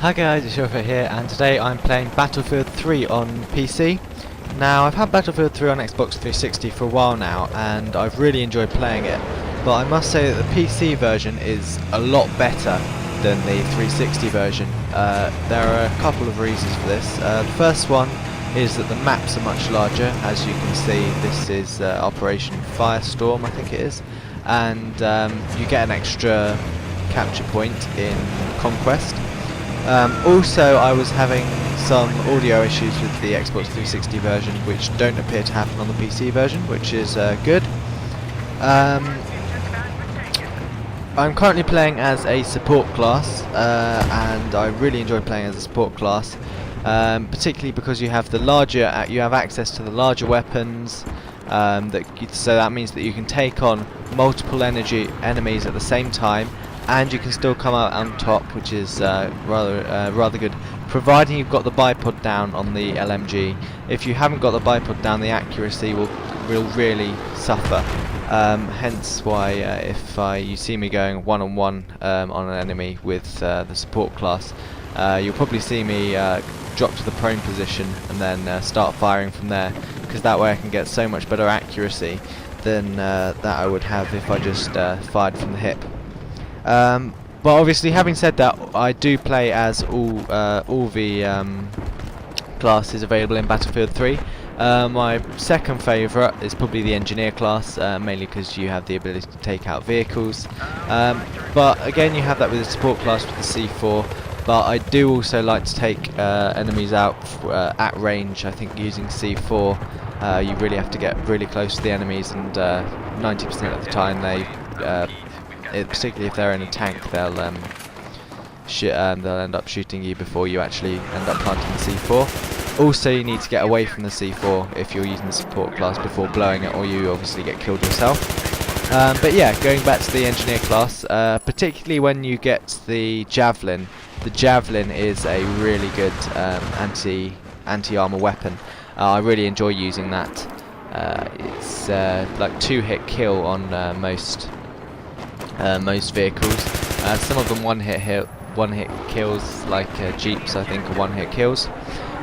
Hi guys, it's EuroFight here, and today I'm playing Battlefield 3 on PC. Now, I've had Battlefield 3 on Xbox 360 for a while now, and I've really enjoyed playing it. But I must say that the PC version is a lot better than the 360 version. There are a couple of reasons for this. The first one is that the maps are much larger. As you can see, this is Operation Firestorm, I think it is. And you get an extra capture point in Conquest. Also, I was having some audio issues with the Xbox 360 version, which don't appear to happen on the PC version, which is good. I'm currently playing as a support class, and I really enjoy playing as a support class, particularly because you have you have access to the larger weapons. So that means that you can take on multiple enemies at the same time, and you can still come out on top, which is rather good, providing you've got the bipod down on the LMG. If you haven't got the bipod down, the accuracy will really suffer. Hence why if you see me going one-on-one on an enemy with the support class, you'll probably see me drop to the prone position and then start firing from there, because that way I can get so much better accuracy than that I would have if I just fired from the hip. But obviously, having said that, I do play as all the classes available in Battlefield 3. My second favourite is probably the engineer class, mainly because you have the ability to take out vehicles. But again, you have that with the support class with the C4. But I do also like to take enemies out at range. I think using C4, you really have to get really close to the enemies, and 90% of the time particularly if they're in a tank, they'll end up shooting you before you actually end up planting the C4. Also, you need to get away from the C4 if you're using the support class before blowing it, or you obviously get killed yourself. But yeah, going back to the engineer class, particularly when you get the Javelin. The Javelin is a really good anti-armor weapon. I really enjoy using that. It's like 2-hit kill on most vehicles. Some of them one-hit kills, like Jeeps, I think, are one-hit kills.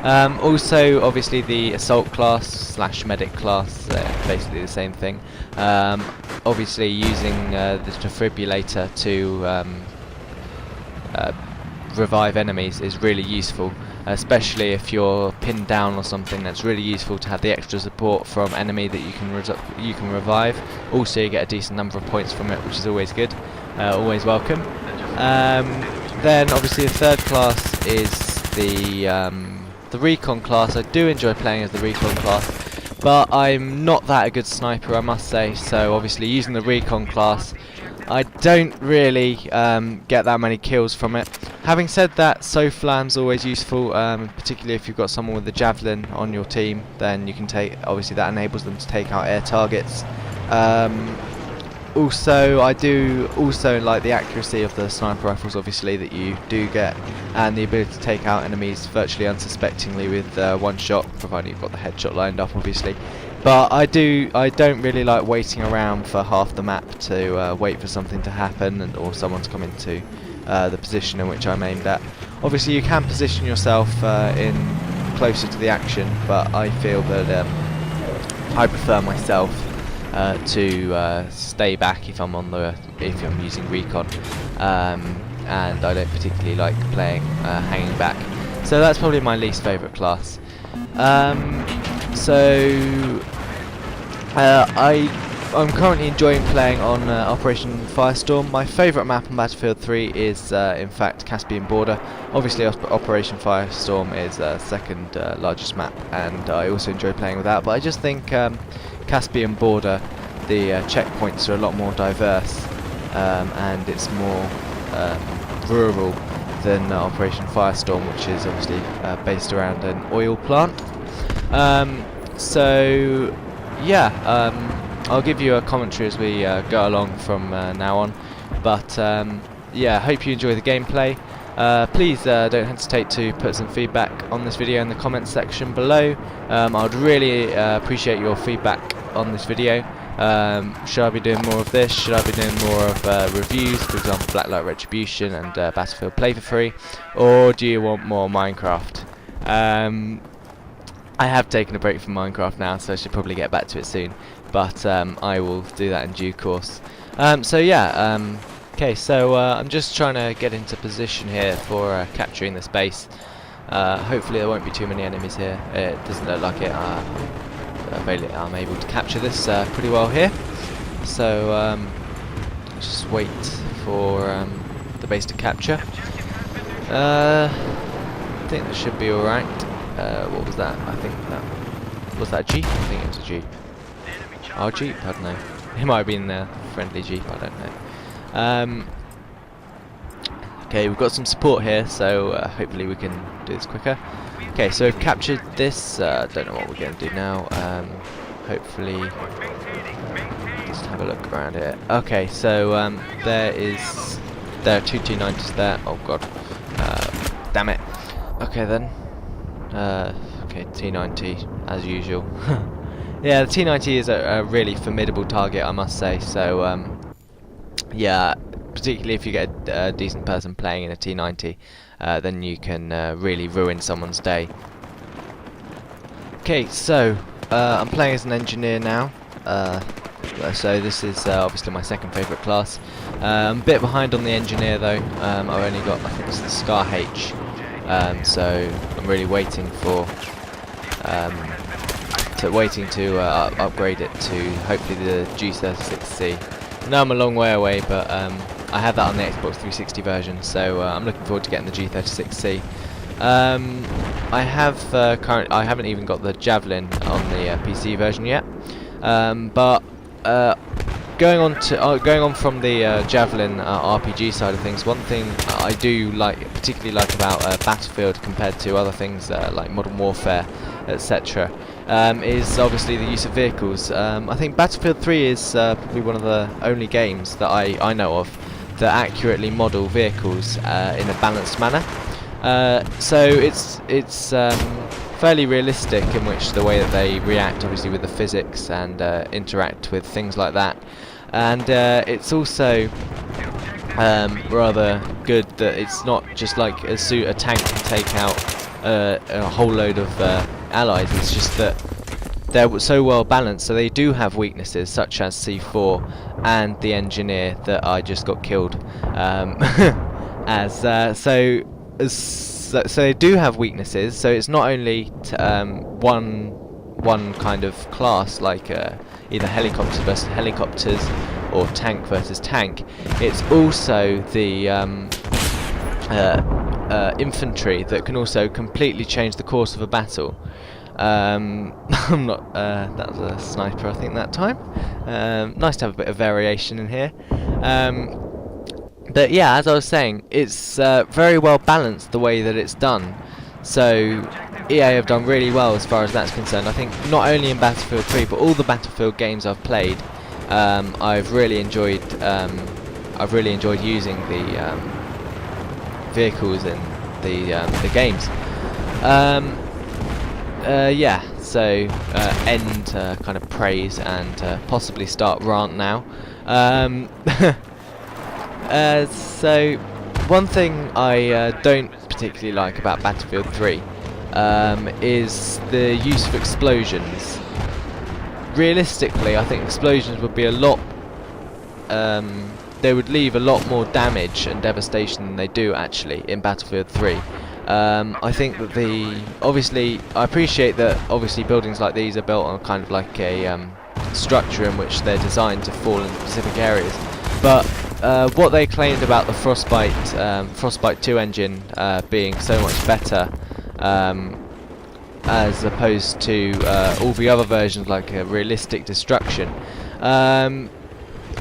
Also, obviously, the assault class / medic class, basically the same thing. Obviously, using the defibrillator to revive enemies is really useful, especially if you're pinned down or something. That's really useful to have the extra support from enemy that you can revive. Also, you get a decent number of points from it, which is always good, always welcome. Then obviously the third class is the recon class. I do enjoy playing as the recon class, but I'm not that a good sniper, I must say. So obviously, using the recon class, I don't really get that many kills from it. Having said that, SOFLAM's always useful, particularly if you've got someone with the Javelin on your team. Then you can obviously that enables them to take out air targets. Also, I do also like the accuracy of the sniper rifles, obviously, that you do get, and the ability to take out enemies virtually unsuspectingly with one shot, provided you've got the headshot lined up, obviously. But I don't really like waiting around for half the map to wait for something to happen or someone to come into the position in which I'm aimed at. Obviously, you can position yourself in closer to the action, but I feel that I prefer myself to stay back if I'm using recon, and I don't particularly like playing hanging back. So that's probably my least favourite class. I'm currently enjoying playing on Operation Firestorm. My favourite map on Battlefield 3 is in fact Caspian Border. Obviously Operation Firestorm is second largest map, and I also enjoy playing with that, but I just think Caspian Border, the checkpoints are a lot more diverse, and it's more rural than Operation Firestorm, which is obviously based around an oil plant. So yeah, I'll give you a commentary as we go along from now on, but yeah, hope you enjoy the gameplay. Please don't hesitate to put some feedback on this video in the comments section below. I would really appreciate your feedback on this video. Should I be doing more of this? Should I be doing more of reviews, for example Blacklight Retribution and Battlefield Play for Free, or do you want more Minecraft? I have taken a break from Minecraft now, so I should probably get back to it soon, but I will do that in due course. So yeah, okay, so I'm just trying to get into position here for capturing this base. Hopefully there won't be too many enemies here. It doesn't look like it. I'm able to capture this pretty well here. So just wait for the base to capture. I think that should be alright. What was that? I think that was that a Jeep? I think it was a Jeep. Our Jeep? I don't know. It might have been a friendly Jeep. I don't know. Okay, we've got some support here, so hopefully we can do this quicker. Okay, so we've captured this. Don't know what we're going to do now. Hopefully, just have a look around here. Okay, so there are two T90s there. Oh god, damn it. Okay then. Okay, T90 as usual. Yeah, the T90 is a really formidable target, I must say. So yeah, particularly if you get a decent person playing in a T90, then you can really ruin someone's day. Okay, so I'm playing as an engineer now. So this is obviously my second favourite class. I'm a bit behind on the engineer though. I've only got, I think it's the Scar H. So I'm really waiting for upgrade it to hopefully the G36C. I know I'm a long way away, but I have that on the Xbox 360 version, so I'm looking forward to getting the G36C. I haven't even got the Javelin on the PC version yet, but going on from the Javelin RPG side of things, one thing I do particularly like about Battlefield compared to other things like Modern Warfare, etc., is obviously the use of vehicles. I think Battlefield 3 is probably one of the only games that I know of that accurately model vehicles in a balanced manner. So it's fairly realistic in which the way that they react, obviously with the physics and interact with things like that. And it's also rather good that it's not just like a tank can take out a whole load of allies. It's just that they're so well balanced, so they do have weaknesses such as C4 and the engineer that I just got killed. So they do have weaknesses. So it's not only one kind of class like either helicopters versus helicopters or tank versus tank. It's also the infantry that can also completely change the course of a battle. I'm not. That was a sniper, I think, that time. Nice to have a bit of variation in here. But yeah, as I was saying, it's very well balanced the way that it's done. So EA have done really well as far as that's concerned. I think not only in Battlefield 3, but all the Battlefield games I've played, I've really enjoyed using the vehicles in the games. Yeah, so end kind of praise and possibly start rant now. So one thing I don't particularly like about Battlefield 3 is the use of explosions. Realistically, I think explosions would be a lot they would leave a lot more damage and devastation than they do actually in Battlefield 3. I think that obviously I appreciate that obviously buildings like these are built on kind of like a structure in which they're designed to fall in specific areas, but what they claimed about the Frostbite 2 engine being so much better as opposed to all the other versions, like realistic destruction,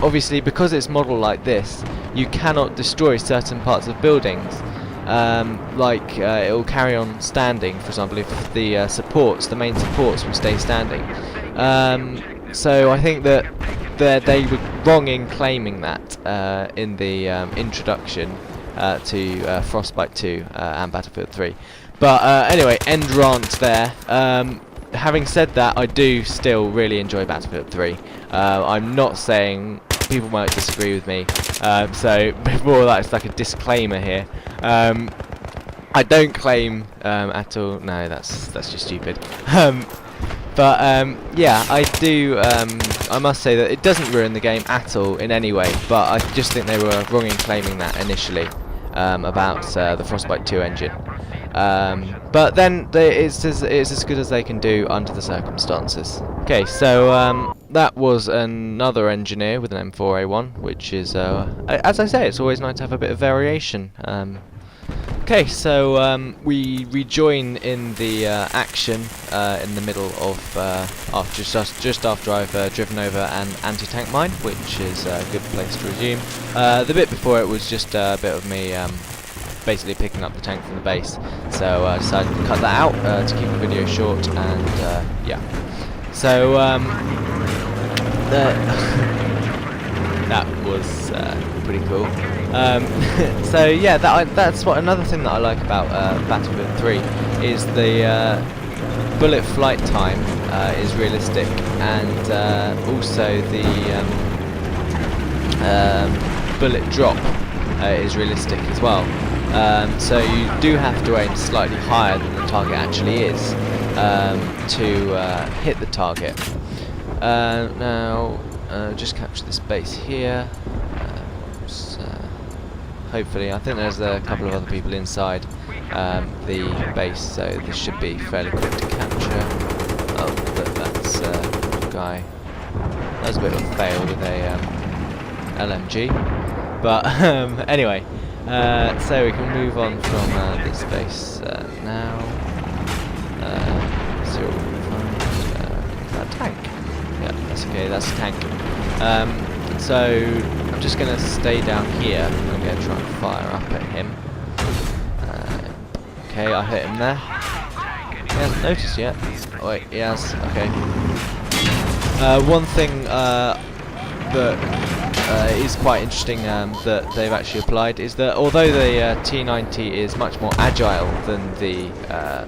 obviously because it's modeled like this, you cannot destroy certain parts of buildings. It will carry on standing, for example, if the main supports will stay standing. So I think that they were wrong in claiming that in the introduction to Frostbite 2 and Battlefield 3. But anyway, end rant there. Having said that, I do still really enjoy Battlefield 3. I'm not saying, people might disagree with me, so before that, it's like a disclaimer here. I don't claim at all. No, that's just stupid. But yeah, I do. I must say that it doesn't ruin the game at all in any way. But I just think they were wrong in claiming that initially about the Frostbite 2 engine. But then it's as good as they can do under the circumstances. Okay, so that was another engineer with an M4A1, which is, as I say, it's always nice to have a bit of variation. Okay, so we rejoin in the action in the middle of just after I've driven over an anti-tank mine, which is a good place to resume. The bit before it was just a bit of me basically picking up the tank from the base, so I decided to cut that out to keep the video short, and yeah. So that was pretty cool. So yeah, that's what another thing that I like about Battlefield 3 is the bullet flight time is realistic, and also the bullet drop is realistic as well. So you do have to aim slightly higher than the target actually is to hit the target. Now just capture this base here. Hopefully, I think there's a couple of other people inside the base, so this should be fairly quick to capture. Oh, but that's a guy. That was a bit of a fail with a LMG. But anyway, so we can move on from this base now. So we'll find that tank. Yeah, that's okay. That's a tank. So I'm just going to stay down here. I'm going to try and fire up at him. Okay, I hit him there. He hasn't noticed yet. Oh wait, he has. Okay. One thing that is quite interesting that they've actually applied is that although the T90 is much more agile than the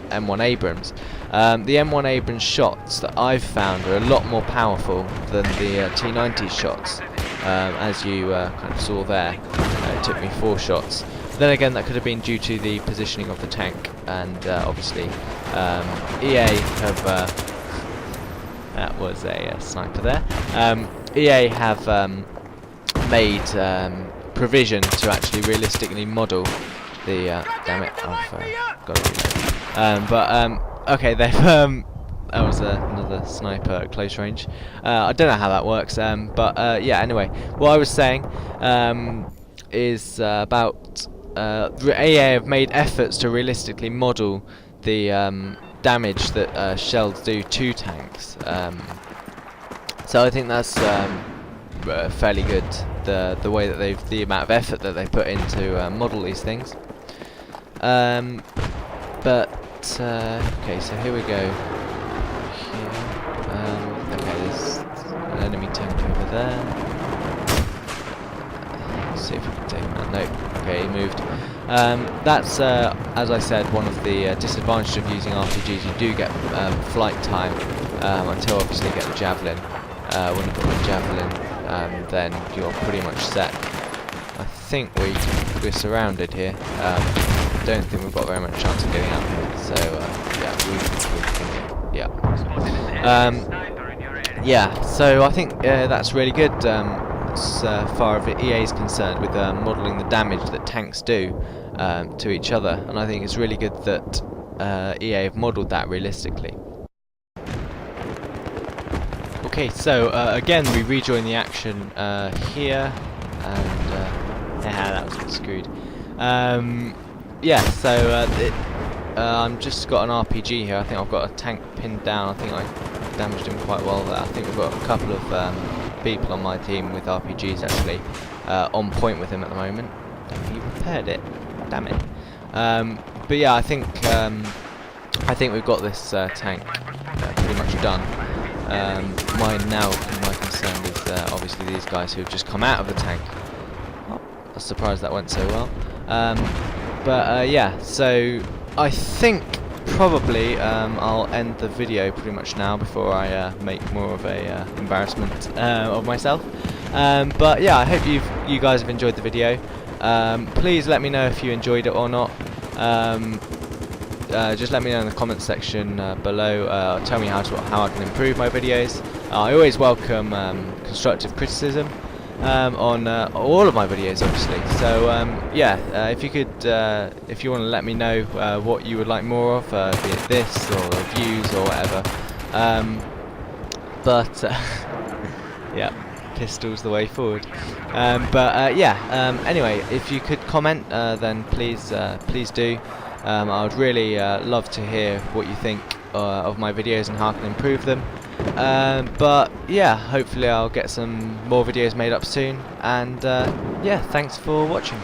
M1 Abrams, the M1 Abrams shots that I've found are a lot more powerful than the T90 shots. As you kind of saw there, it took me 4 shots. Then again, that could have been due to the positioning of the tank, and obviously EA have that was a sniper there. EA have made provision to actually realistically model the damn it, I've got to reload. Okay, they've that was another sniper at close range. I don't know how that works, but yeah, anyway, what I was saying is about EA have made efforts to realistically model the damage that shells do to tanks. So I think that's fairly good, the way that the amount of effort that they put into model these things. But okay, so here we go. Okay, there's an enemy tank over there. Let's see if we can take him out. No, okay, he moved. That's, as I said, one of the disadvantages of using RPGs. You do get flight time until obviously you get the javelin. When you've got the javelin, then you're pretty much set. I think we're surrounded here. Don't think we've got very much chance of getting out here. So yeah, so I think that's really good as far as EA is concerned with modelling the damage that tanks do to each other, and I think it's really good that EA have modelled that realistically. Okay, so again we rejoin the action here, and that was a bit screwed. Yeah, so I'm just got an RPG here. I think I've got a tank pinned down. I think I damaged him quite well there. I think we've got a couple of people on my team with RPGs actually on point with him at the moment. He repaired it. Damn it. But yeah, I think we've got this tank pretty much done. My concern is obviously these guys who have just come out of the tank. Oh, I was surprised that went so well. But yeah, so I think probably I'll end the video pretty much now before I make more of a embarrassment of myself. But yeah, I hope you guys have enjoyed the video. Please let me know if you enjoyed it or not. Just let me know in the comments section below. Tell me how I can improve my videos. I always welcome constructive criticism on all of my videos, obviously. So yeah, if you could, if you want to let me know what you would like more of, be it this or views or whatever. But yeah, pistol's the way forward. Yeah. Anyway, if you could comment, then please do. I would really love to hear what you think of my videos and how I can improve them. But yeah, hopefully I'll get some more videos made up soon, and yeah, thanks for watching.